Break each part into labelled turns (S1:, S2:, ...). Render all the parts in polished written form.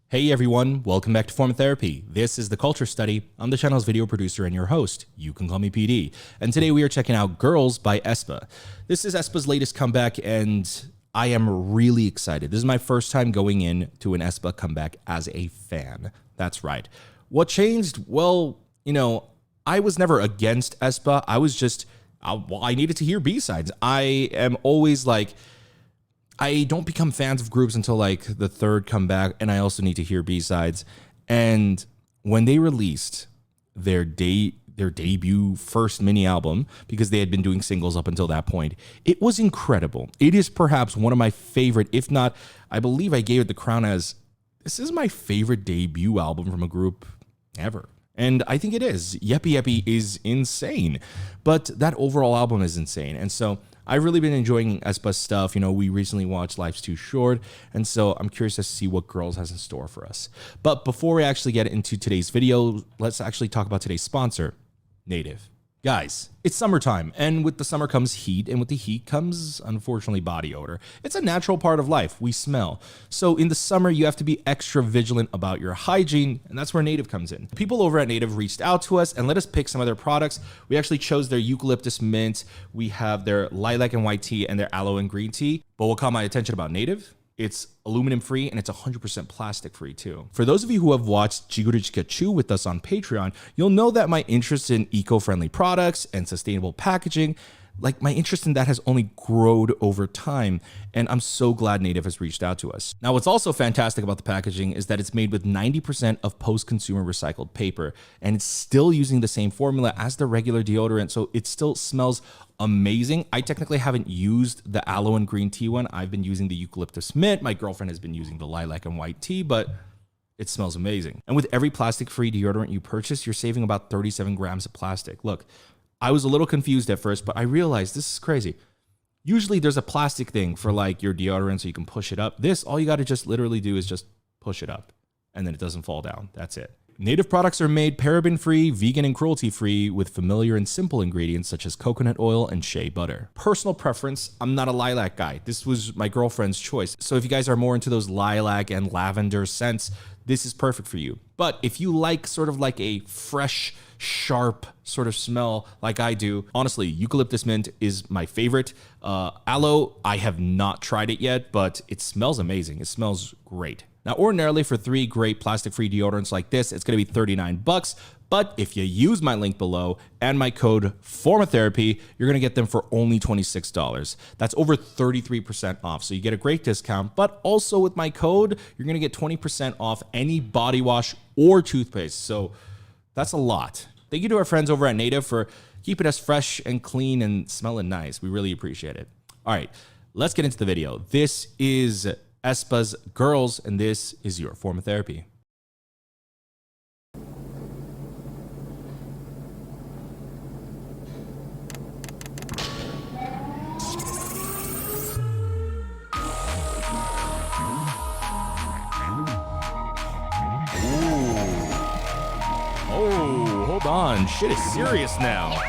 S1: Hey everyone, welcome back to Form Therapy. This is the Culture Study. I'm the channel's video producer and your host. You can call me PD. And today we are checking out Girls by AESPA. This is AESPA's latest comeback and I am really excited. This is my first time going in to an AESPA comeback as a fan. That's right. What changed? Well, I was never against AESPA. I was just, I needed to hear B-sides. I am always like, I don't become fans of groups until like the third comeback, and I also need to hear B-sides. And when they released their debut first mini album, because they had been doing singles up until that point, it was incredible. It is perhaps one of my favorite, if not, I believe I gave it the crown as, this is my favorite debut album from a group ever. And I think it is. Yeppy Yeppy is insane, but that overall album is insane. And so I've really been enjoying aespa's stuff. We recently watched Life's Too Short, and so I'm curious to see what Girls has in store for us. But before we actually get into today's video, let's actually talk about today's sponsor, Native. Guys, it's summertime, and with the summer comes heat, and with the heat comes, unfortunately, body odor. It's a natural part of life. We smell. So in the summer, you have to be extra vigilant about your hygiene, and that's where Native comes in. People over at Native reached out to us and let us pick some of their products. We actually chose their eucalyptus mint. We have their lilac and white tea and their aloe and green tea. But what caught my attention about Native? It's aluminum free and it's 100% plastic free too. For those of you who have watched Jiguru with us on Patreon, you'll know that my interest in eco-friendly products and sustainable packaging, like my interest in that has only grown over time, and I'm so glad Native has reached out to us. Now, what's also fantastic about the packaging is that it's made with 90% of post-consumer recycled paper, and it's still using the same formula as the regular deodorant, so it still smells amazing. I technically haven't used the aloe and green tea one. I've been using the eucalyptus mint. My girlfriend has been using the lilac and white tea, but it smells amazing. And with every plastic-free deodorant you purchase, you're saving about 37 grams of plastic. Look, I was a little confused at first, but I realized this is crazy. Usually there's a plastic thing for like your deodorant so you can push it up. This, all you got to just literally do is just push it up and then it doesn't fall down. That's it. Native products are made paraben-free, vegan, and cruelty-free with familiar and simple ingredients such as coconut oil and shea butter. Personal preference, I'm not a lilac guy. This was my girlfriend's choice. So if you guys are more into those lilac and lavender scents, this is perfect for you. But if you like sort of like a fresh, sharp sort of smell like I do, honestly, eucalyptus mint is my favorite. Aloe, I have not tried it yet, but it smells amazing. It smells great. Now, ordinarily for 3 great plastic-free deodorants like this, it's going to be $39. But if you use my link below and my code FORMATHERAPY, you're going to get them for only $26. That's over 33% off. So you get a great discount, but also with my code, you're going to get 20% off any body wash or toothpaste. So that's a lot. Thank you to our friends over at Native for keeping us fresh and clean and smelling nice. We really appreciate it. All right, let's get into the video. This is aespa's Girls, and this is your form of therapy. Oh, hold on. Shit is serious now.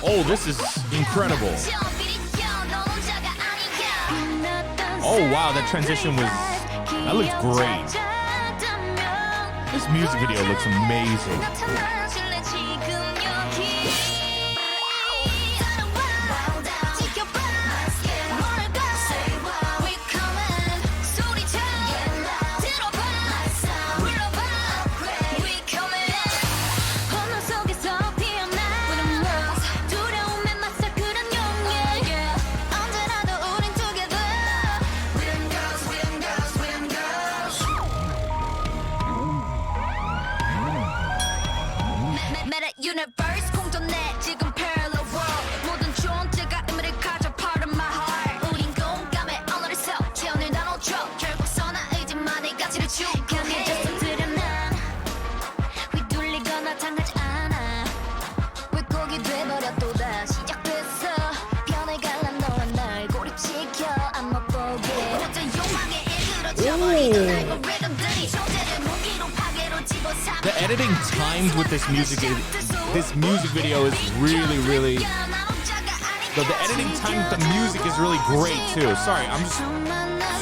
S1: Oh, this is incredible. Oh, wow, that transition that looked great. This music video looks amazing. The editing timed with this music video is really the editing time with the music is really great too. Sorry, I'm just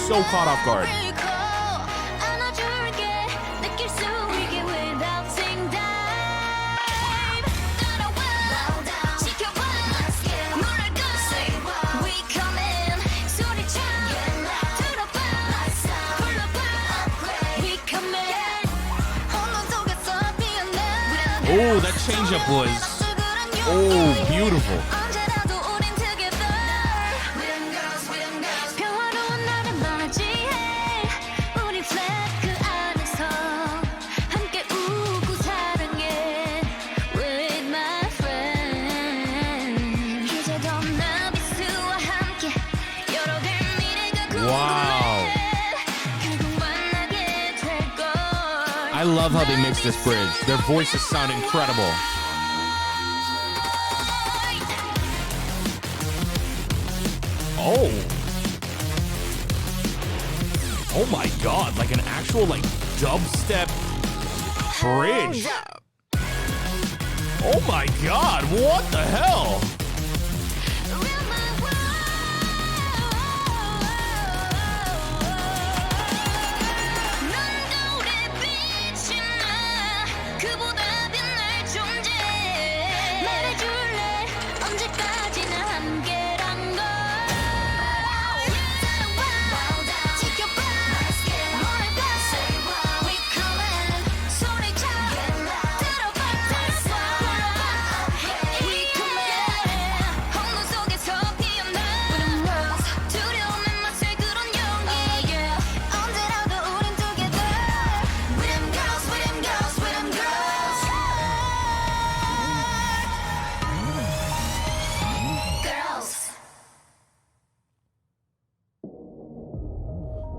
S1: so caught off guard. Oh, that changeup was beautiful. Wow. I love how they mix this bridge. Their voices sound incredible. Oh my God, like an actual like dubstep bridge. Oh my God, what the hell?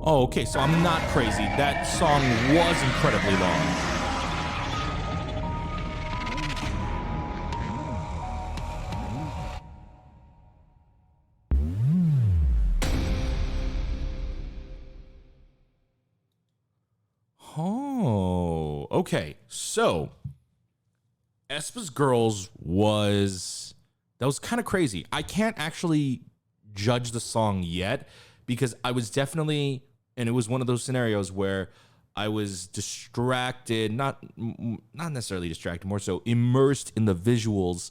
S1: Oh, okay, so I'm not crazy. That song was incredibly long. Oh, okay. So, aespa's Girls was kind of crazy. I can't actually judge the song yet because I was definitely, and it was one of those scenarios where I was distracted, not necessarily distracted, more so immersed in the visuals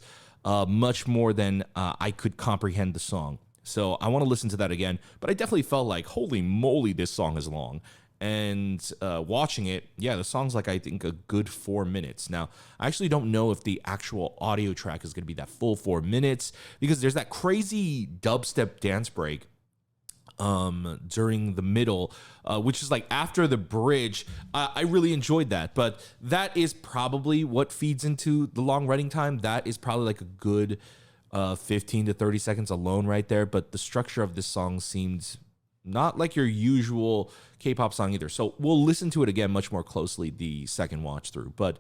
S1: much more than I could comprehend the song. So I want to listen to that again, but I definitely felt like, holy moly, this song is long. And watching it, yeah, the song's like, I think, a good 4 minutes. Now, I actually don't know if the actual audio track is going to be that full 4 minutes because there's that crazy dubstep dance break during the middle, which is like after the bridge. I really enjoyed that, but that is probably what feeds into the long running time. That is probably like a good 15 to 30 seconds alone right there. But the structure of this song seemed not like your usual K-pop song either. So we'll listen to it again much more closely the second watch through. But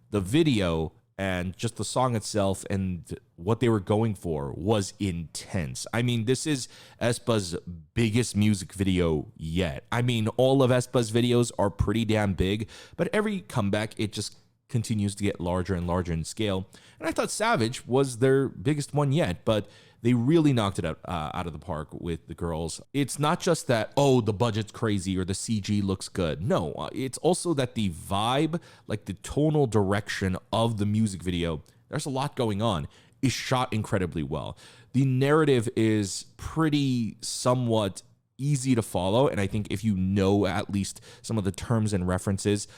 S1: the video and just the song itself and what they were going for was intense. I mean, this is aespa's biggest music video yet. I mean, all of aespa's videos are pretty damn big, but every comeback, it just continues to get larger and larger in scale. And I thought Savage was their biggest one yet, but they really knocked it out of the park with the girls. It's not just that, oh, the budget's crazy or the CG looks good. No, it's also that the vibe, like the tonal direction of the music video, there's a lot going on, is shot incredibly well. The narrative is pretty somewhat easy to follow, and I think if you know at least some of the terms and references,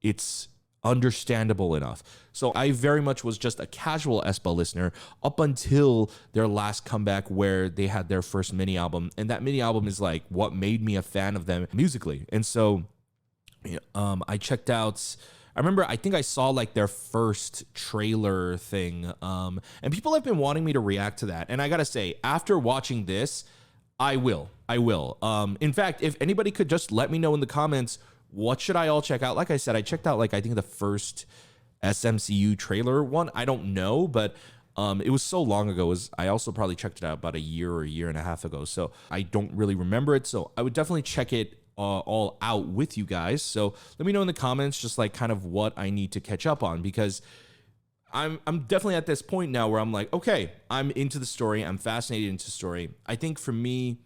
S1: it's understandable enough. So I very much was just a casual aespa listener up until their last comeback where they had their first mini album, and that mini album is like what made me a fan of them musically. And so I checked out, I remember, I think I saw like their first trailer thing, and people have been wanting me to react to that, and I gotta say, after watching this, I will. In fact, if anybody could just let me know in the comments, what should I all check out? Like I said, I checked out like I think the first SMCU trailer one. I don't know, but It was so long ago. I also probably checked it out about a year or a year and a half ago, so I don't really remember it. So I would definitely check it all out with you guys. So let me know in the comments just like kind of what I need to catch up on, because I'm definitely at this point now where I'm like, okay, I'm into the story. I'm fascinated into story. I think for me,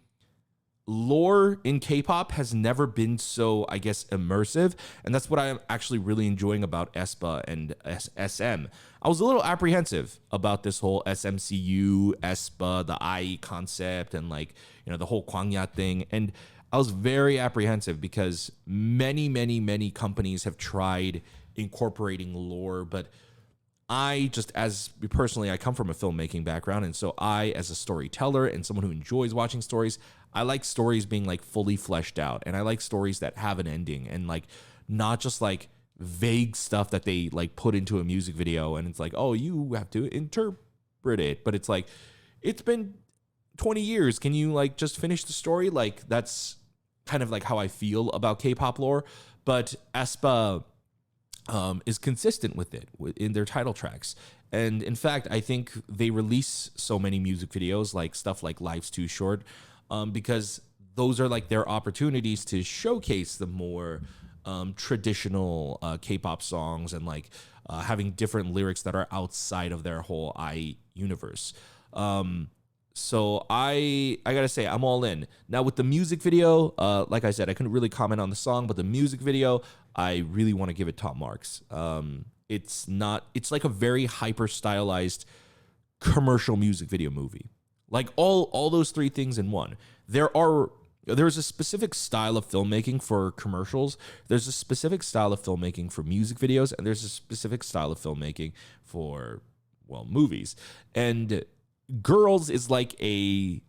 S1: lore in K-pop has never been so, I guess, immersive, and that's what I'm actually really enjoying about aespa and SM. I was a little apprehensive about this whole SMCU, aespa, the IE concept, and like, you know, the whole Kwangya thing, and I was very apprehensive because many companies have tried incorporating lore, but I just, as personally, I come from a filmmaking background. And so I, as a storyteller and someone who enjoys watching stories, I like stories being like fully fleshed out. And I like stories that have an ending and like not just like vague stuff that they like put into a music video. And it's like, oh, you have to interpret it. But it's like, it's been 20 years. Can you like just finish the story? Like that's kind of like how I feel about K-pop lore. But aespa is consistent with it in their title tracks. And in fact, I think they release so many music videos, like stuff like Life's Too Short, because those are like their opportunities to showcase the more traditional K-pop songs and like having different lyrics that are outside of their whole universe. So I gotta say, I'm all in. Now with the music video, like I said, I couldn't really comment on the song, but the music video, I really want to give it top marks. It's like a very hyper stylized commercial music video movie. Like all those three things in one. There's a specific style of filmmaking for commercials. There's a specific style of filmmaking for music videos, and there's a specific style of filmmaking for, well, movies. And Girls is like a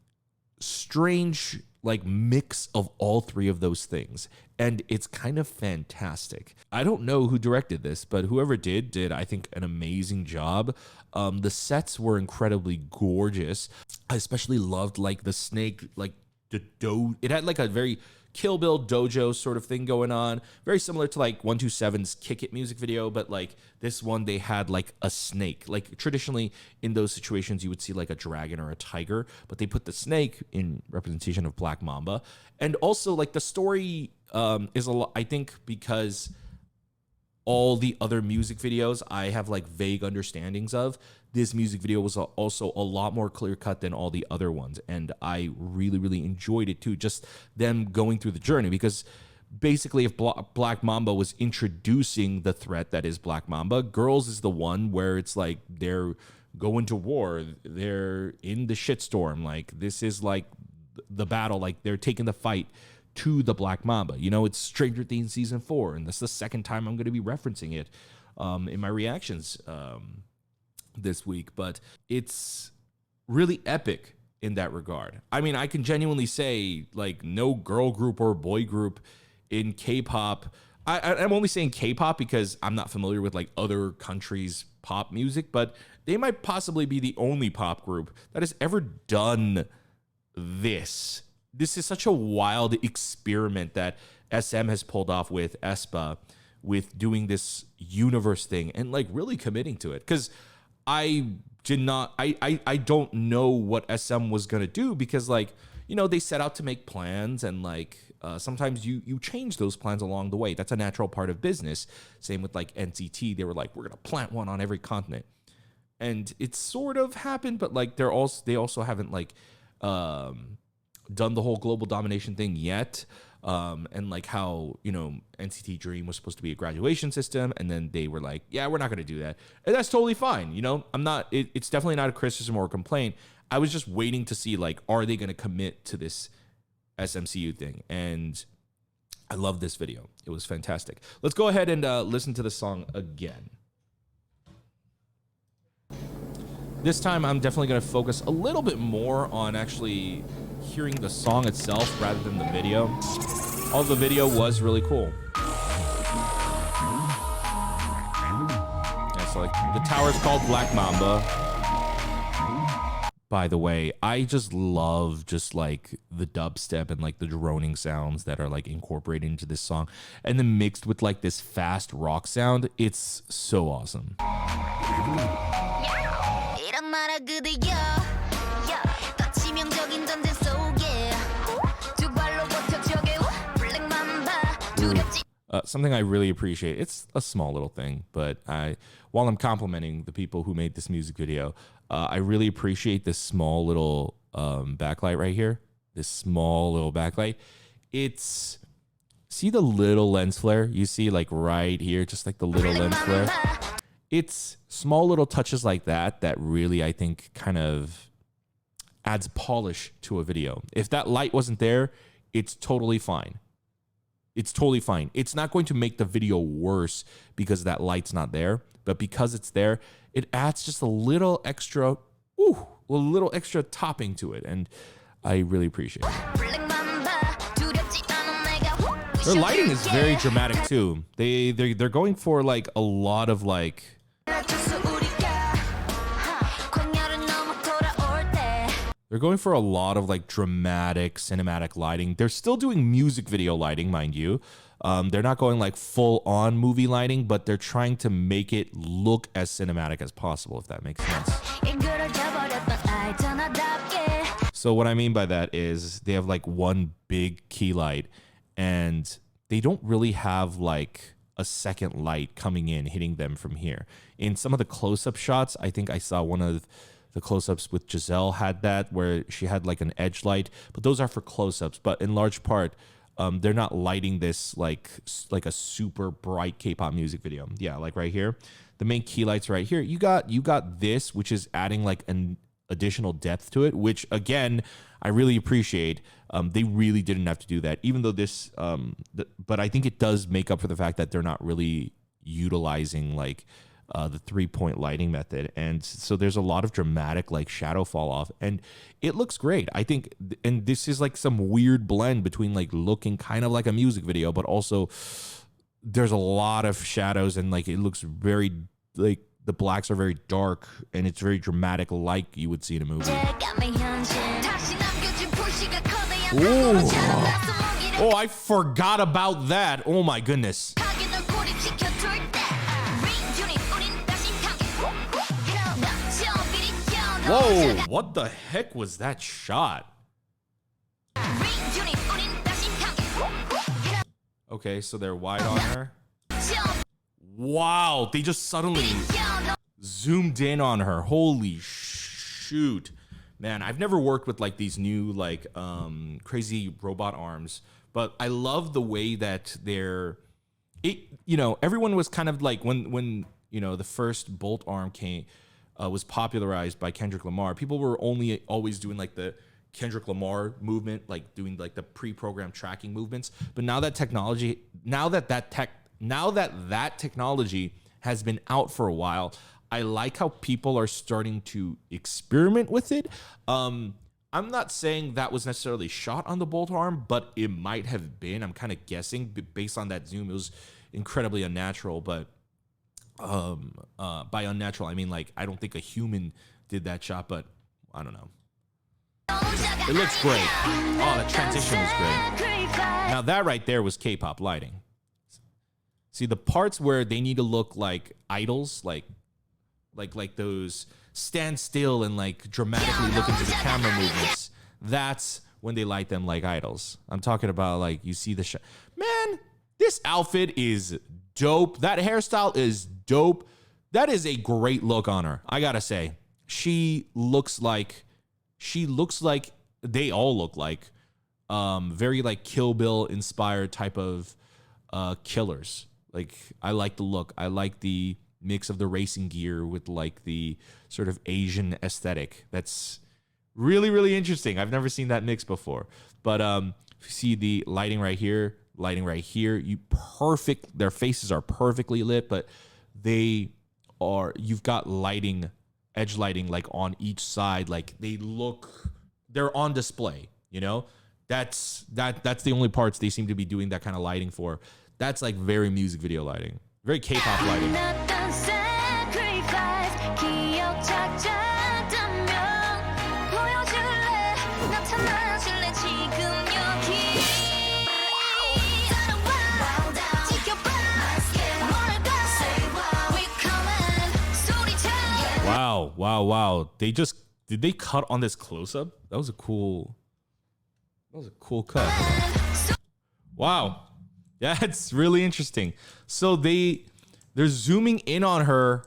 S1: strange like mix of all three of those things, and it's kind of fantastic. I don't know who directed this, but whoever did I think an amazing job. The sets were incredibly gorgeous. I especially loved like the snake, like it had like a very Kill Bill dojo sort of thing going on, very similar to like 127's Kick It music video, but like this one they had like a snake. Like traditionally in those situations you would see like a dragon or a tiger, but they put the snake in representation of Black Mamba. And also like the story is a lot, I think, because all the other music videos I have like vague understandings of, this music video was also a lot more clear cut than all the other ones. And I really enjoyed it too, just them going through the journey, because basically if Black Mamba was introducing the threat that is Black Mamba, Girls is the one where it's like they're going to war, they're in the shitstorm, like this is like the battle, like they're taking the fight to the Black Mamba. You know, it's Stranger Things season 4, and that's the second time I'm going to be referencing it in my reactions this week. But it's really epic in that regard. I mean, I can genuinely say like no girl group or boy group in K-pop. I'm only saying K-pop because I'm not familiar with like other countries' pop music, but they might possibly be the only pop group that has ever done this. This is such a wild experiment that SM has pulled off with aespa, with doing this universe thing and like really committing to it. Because I don't know what SM was gonna do, because like, you know, they set out to make plans, and like sometimes you change those plans along the way. That's a natural part of business. Same with like NCT, they were like, we're gonna plant one on every continent, and it sort of happened, but like they also haven't like done the whole global domination thing yet. And like how, you know, NCT Dream was supposed to be a graduation system, and then they were like, yeah, we're not going to do that. And that's totally fine. You know, it's definitely not a criticism or a complaint. I was just waiting to see, like, are they going to commit to this SMCU thing? And I love this video. It was fantastic. Let's go ahead and listen to the song again. This time, I'm definitely going to focus a little bit more on actually hearing the song itself rather than the video. All the video was really cool. Yeah, so like the tower's called Black Mamba. By the way, I just love just like the dubstep and like the droning sounds that are like incorporated into this song, and then mixed with like this fast rock sound. It's so awesome.
S2: 그대여 더 치명적인 전쟁 속에 두 발로 버텨줘게 블랙 맘바 두렵지.
S1: Something I really appreciate. It's a small little thing, but while I'm complimenting the people who made this music video, I really appreciate this small little backlight right here. This small little backlight. See the little lens flare? You see like right here, just like the little lens flare. It's small little touches like that that really, I think, kind of adds polish to a video. If that light wasn't there, it's totally fine. It's totally fine. It's not going to make the video worse because that light's not there, but because it's there, it adds just a little extra topping to it, and I really appreciate it. Their lighting is very dramatic too. They're going for like a lot of like. They're going for a lot of like dramatic cinematic lighting. They're still doing music video lighting, mind you. They're not going like full on movie lighting, but they're trying to make it look as cinematic as possible, if that makes sense. So what I mean by that is they have like one big key light and they don't really have like a second light coming in, hitting them from here. In some of the close-up shots, I think I saw one of the close-ups with Giselle had that where she had like an edge light, but those are for close-ups. But in large part, they're not lighting this like a super bright K-pop music video. Yeah, like right here, the main key lights right here. You got this, which is adding like an additional depth to it, which again, I really appreciate. They really didn't have to do that, even though this, but I think it does make up for the fact that they're not really utilizing like the 3-point lighting method. And so there's a lot of dramatic like shadow fall off and it looks great. I think, and this is like some weird blend between like looking kind of like a music video, but also there's a lot of shadows and like it looks very like the blacks are very dark and it's very dramatic like you would see in a movie. Ooh. Oh, I forgot about that. Oh my goodness. Whoa, what the heck was that shot? Okay, so they're wide on her. Wow, they just suddenly zoomed in on her. Holy shoot. Man, I've never worked with like these new like crazy robot arms, but I love the way that everyone was kind of like when the first Bolt arm was popularized by Kendrick Lamar. People were always doing like the Kendrick Lamar movement, like doing like the pre-programmed tracking movements. But now that that technology has been out for a while, I like how people are starting to experiment with it. I'm not saying that was necessarily shot on the Bolt arm, but it might have been. I'm kind of guessing based on that zoom. It was incredibly unnatural, but by unnatural, I mean like I don't think a human did that shot, but I don't know. It looks great. Oh, the transition was great. Now that right there was K-pop lighting. See the parts where they need to look like idols, like those stand still and like dramatically look into the camera movements. That's when they light them like idols. I'm talking about like you see the shot. Man, this outfit is dope. That hairstyle is dope. That is a great look on her. I gotta say, she looks like they all look like very like Kill Bill inspired type of killers. Like I like the look. I like the mix of the racing gear with like the sort of Asian aesthetic. That's really, really interesting. I've never seen that mix before. But you see the lighting right here, their faces are perfectly lit, but you've got edge lighting like on each side. Like they're on display, That's the only parts they seem to be doing that kind of lighting for. That's like very music video lighting, very K-pop lighting. Wow, wow, wow. Did they cut on this close up? That was a cool cut. Wow. That's really interesting. So they're zooming in on her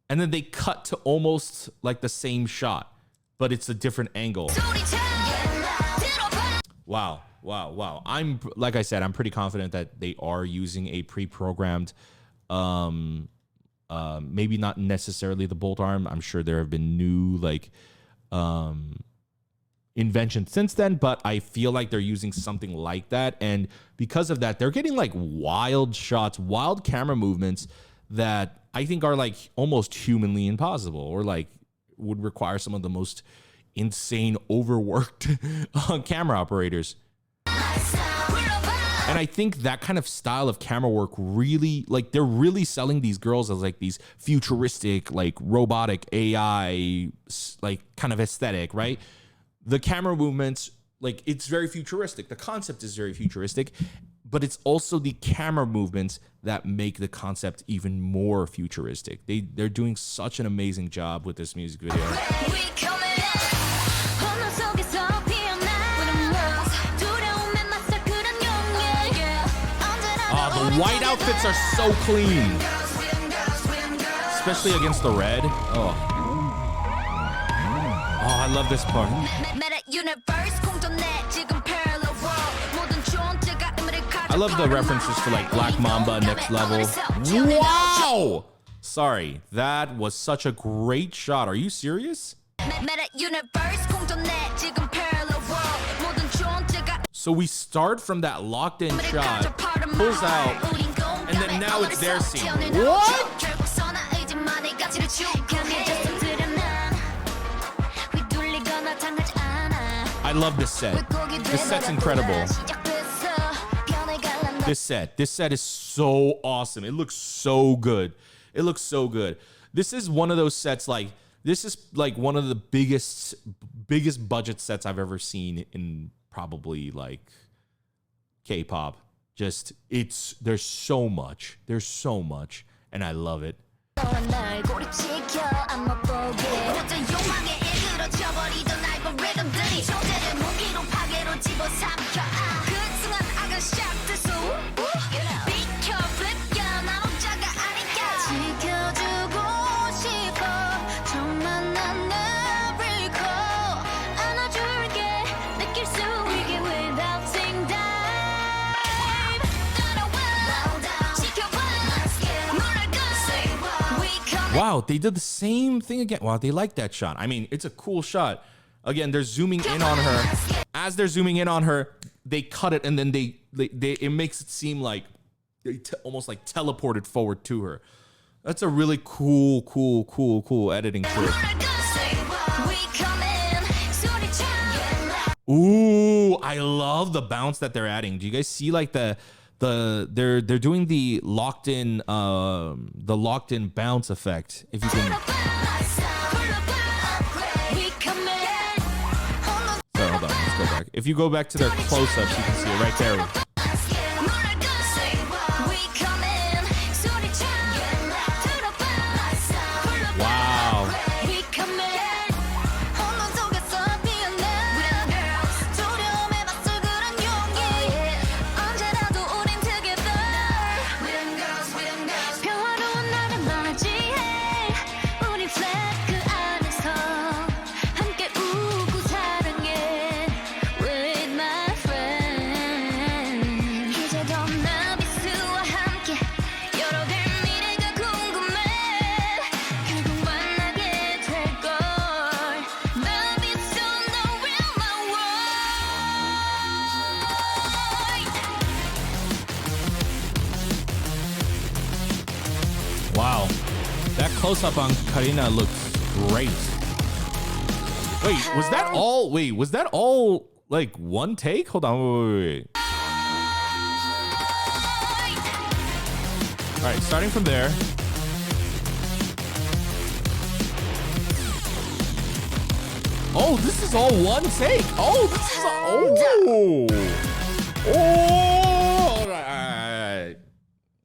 S1: and then they cut to almost like the same shot, but it's a different angle. Wow, wow, wow. Like I said, I'm pretty confident that they are using a pre-programmed maybe not necessarily the bolt arm. I'm sure there have been new inventions since then, but I feel like they're using something like that. And because of that, they're getting like wild shots, wild camera movements that I think are like almost humanly impossible, or like would require some of the most insane, overworked camera operators. And I think that kind of style of camera work really, like, they're really selling these girls as like these futuristic, like robotic AI, like kind of aesthetic, right? The camera movements, like, it's very futuristic. The concept is very futuristic, but it's also the camera movements that make the concept even more futuristic. They're doing such an amazing job with this music video. The white outfits are so clean, especially against the red. Oh, I love this part. I love the references to like Black Mamba, Next Level. Wow! Sorry, that was such a great shot. Are you serious? So we start from that locked in shot, pulls out, and then now it's their scene. What? I love this set. This set's incredible. This set is so awesome. It looks so good. It looks so good. This is one of those sets, like, this is like one of the biggest budget sets I've ever seen in probably like K-pop. Just, there's so much, and I love it. Wow, they did the same thing again. Wow, they like that shot. I mean, it's a cool shot. Again, they're zooming in on her. As they're zooming in on her, they cut it, and then it makes it seem like they almost like teleported forward to her. That's a really cool editing trick. Ooh, I love the bounce that they're adding. Do you guys see like they're doing the locked in bounce effect. If you can. So hold on, let's go back. If you go back to their close-ups, you can see it right there. Wow, that close-up on Karina looks great. Wait, was that all like one take? Hold on, wait. All right, starting from there. Oh, this is all one take. Oh, this is all, all right.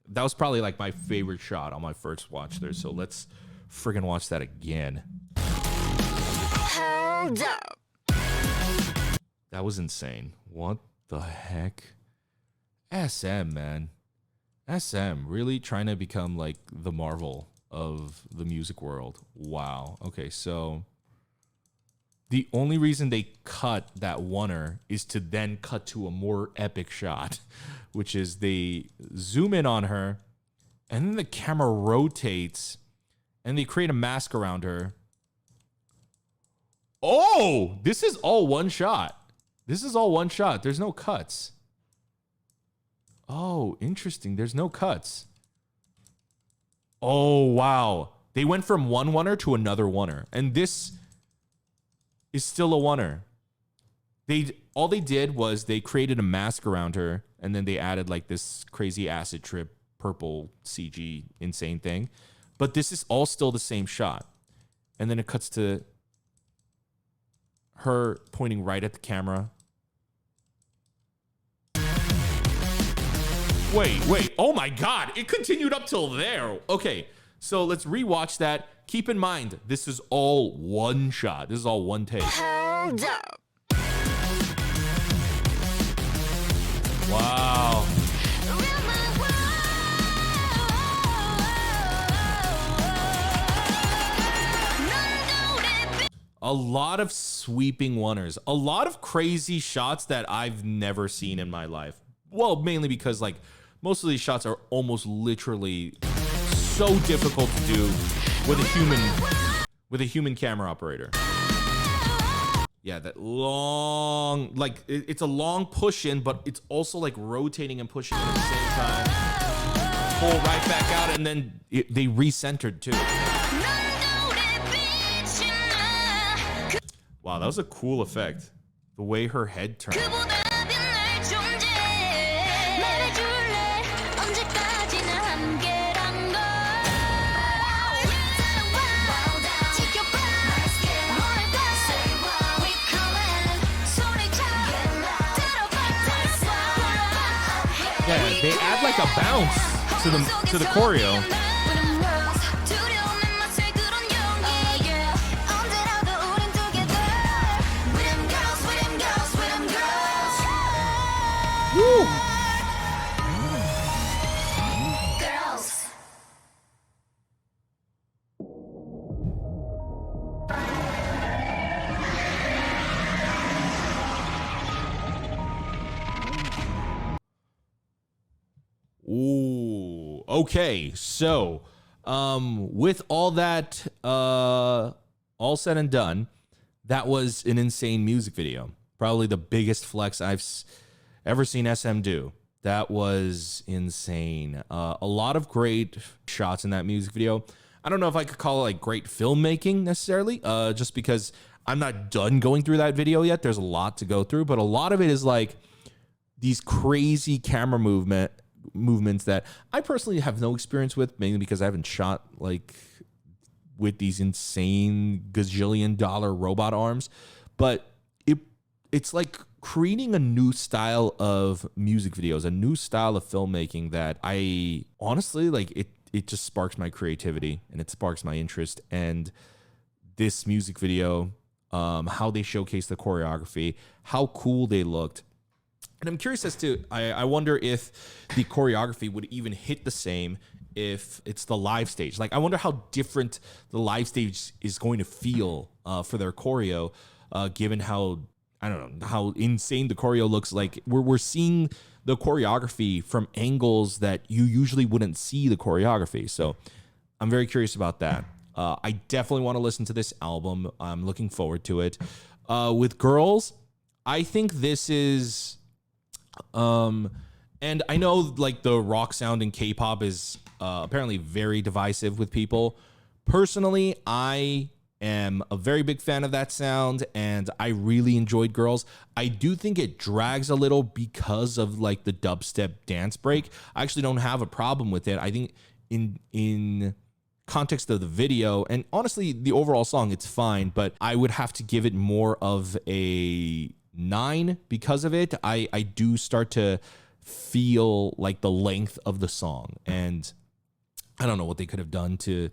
S1: That was probably like my favorite shot on my first watch there. So let's friggin' watch that again.
S2: Hold up.
S1: That was insane. What the heck? SM, man. SM really trying to become like the Marvel of the music world. Wow. Okay, so the only reason they cut that oneer is to then cut to a more epic shot, which is they zoom in on her and then the camera rotates and they create a mask around her. Oh, this is all one shot. This is all one shot. There's no cuts. Oh, interesting. There's no cuts. Oh, wow. They went from one oneer to another oneer. And this is still a oneer. All they did was they created a mask around her and then they added like this crazy acid trip purple CG insane thing. But this is all still the same shot. And then it cuts to her pointing right at the camera. Wait. Oh my God. It continued up till there. Okay. So let's rewatch that. Keep in mind, this is all one shot. This is all one take.
S2: Hold up.
S1: Wow. A lot of sweeping oneers. A lot of crazy shots that I've never seen in my life. Well, mainly because like most of these shots are almost literally so difficult to do with a human camera operator. Yeah, that long, like it's a long push in, but it's also like rotating and pushing at the same time. Pull right back out, and then they recentered too. Wow, that was a cool effect. The way her head turned. Yeah, they add like a bounce to the choreo. Woo!
S2: Girls.
S1: Ooh, okay. So, with all that all said and done, that was an insane music video. Probably the biggest flex I've ever seen SM do. That was insane. A lot of great shots in that music video. I don't know if I could call it like great filmmaking necessarily, just because I'm not done going through that video yet. There's a lot to go through, but a lot of it is like these crazy camera movements that I personally have no experience with, mainly because I haven't shot like with these insane gazillion-dollar robot arms. But it's like creating a new style of music videos, a new style of filmmaking that I honestly like. It just sparks my creativity and it sparks my interest. And this music video, how they showcase the choreography, how cool they looked. And I'm curious as to, I wonder if the choreography would even hit the same if it's the live stage. Like, I wonder how different the live stage is going to feel for their choreo, given how, I don't know, how insane the choreo looks like. We're seeing the choreography from angles that you usually wouldn't see the choreography. So I'm very curious about that. I definitely want to listen to this album. I'm looking forward to it. With girls, I think this is... and I know like the rock sound in K-pop is apparently very divisive with people. Personally, I am a very big fan of that sound and I really enjoyed Girls. I do think it drags a little because of like the dubstep dance break. I actually don't have a problem with it. I think in context of the video and honestly the overall song, it's fine, but I would have to give it more of a 9 because of it. I do start to feel like the length of the song, and I don't know what they could have done to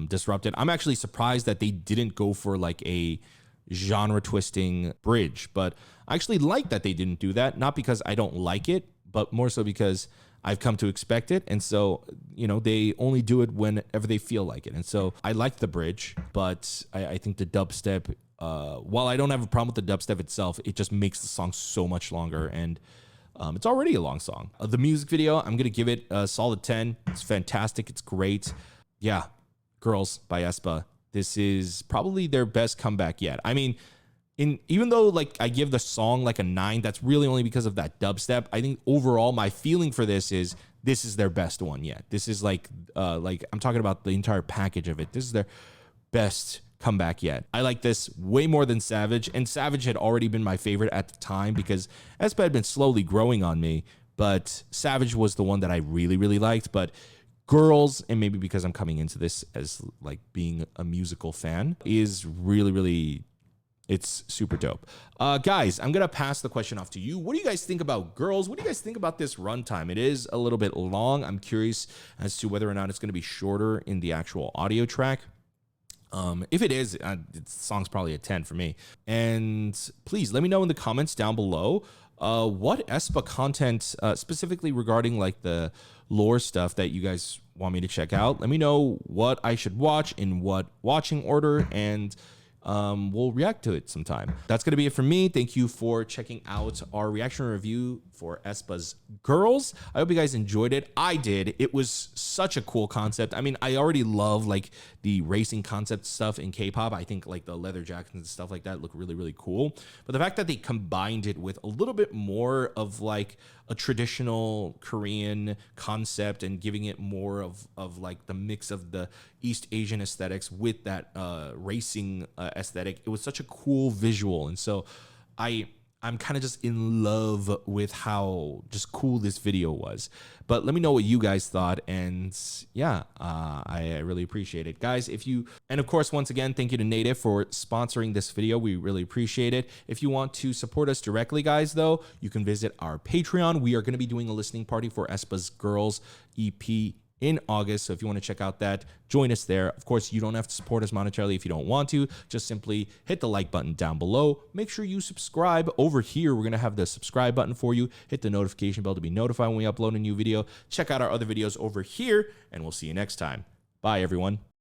S1: disrupted. I'm actually surprised that they didn't go for like a genre twisting bridge, but I actually like that they didn't do that. Not because I don't like it, but more so because I've come to expect it. And so, they only do it whenever they feel like it. And so I like the bridge, but I think the dubstep, while I don't have a problem with the dubstep itself, it just makes the song so much longer. And it's already a long song. The music video, I'm going to give it a solid 10. It's fantastic. It's great. Yeah. Girls by aespa. This is probably their best comeback yet. I mean, even though like I give the song like a 9, that's really only because of that dubstep. I think overall my feeling for this is their best one yet. This is like I'm talking about the entire package of it. This is their best comeback yet. I like this way more than Savage, and Savage had already been my favorite at the time because aespa had been slowly growing on me, but Savage was the one that I really, really liked. But Girls, and maybe because I'm coming into this as like being a musical fan, is really, really, it's super dope. Guys, I'm going to pass the question off to you. What do you guys think about Girls? What do you guys think about this runtime? It is a little bit long. I'm curious as to whether or not it's going to be shorter in the actual audio track. If it is, the song's probably a 10 for me. And please let me know in the comments down below what aespa content, specifically regarding like the lore stuff that you guys want me to check out. Let me know what I should watch in what watching order, and we'll react to it sometime. That's going to be it for me. Thank you for checking out our reaction review for aespa's Girls. I hope you guys enjoyed it. I did. It was such a cool concept. I mean, I already love like the racing concept stuff in K-pop. I think like the leather jackets and stuff like that look really, really cool. But the fact that they combined it with a little bit more of like a traditional Korean concept and giving it more of like the mix of the East Asian aesthetics with that racing aesthetic, it was such a cool visual. And so I'm kind of just in love with how just cool this video was. But let me know what you guys thought. And yeah, I really appreciate it. Guys, and of course, once again, thank you to Native for sponsoring this video. We really appreciate it. If you want to support us directly, guys, though, you can visit our Patreon. We are going to be doing a listening party for aespa's Girls EP in August. So if you want to check out that, join us there. Of course, you don't have to support us monetarily if you don't want to. Just simply hit the like button down below. Make sure you subscribe. Over here, we're going to have the subscribe button for you. Hit the notification bell to be notified when we upload a new video. Check out our other videos over here, and we'll see you next time. Bye, everyone.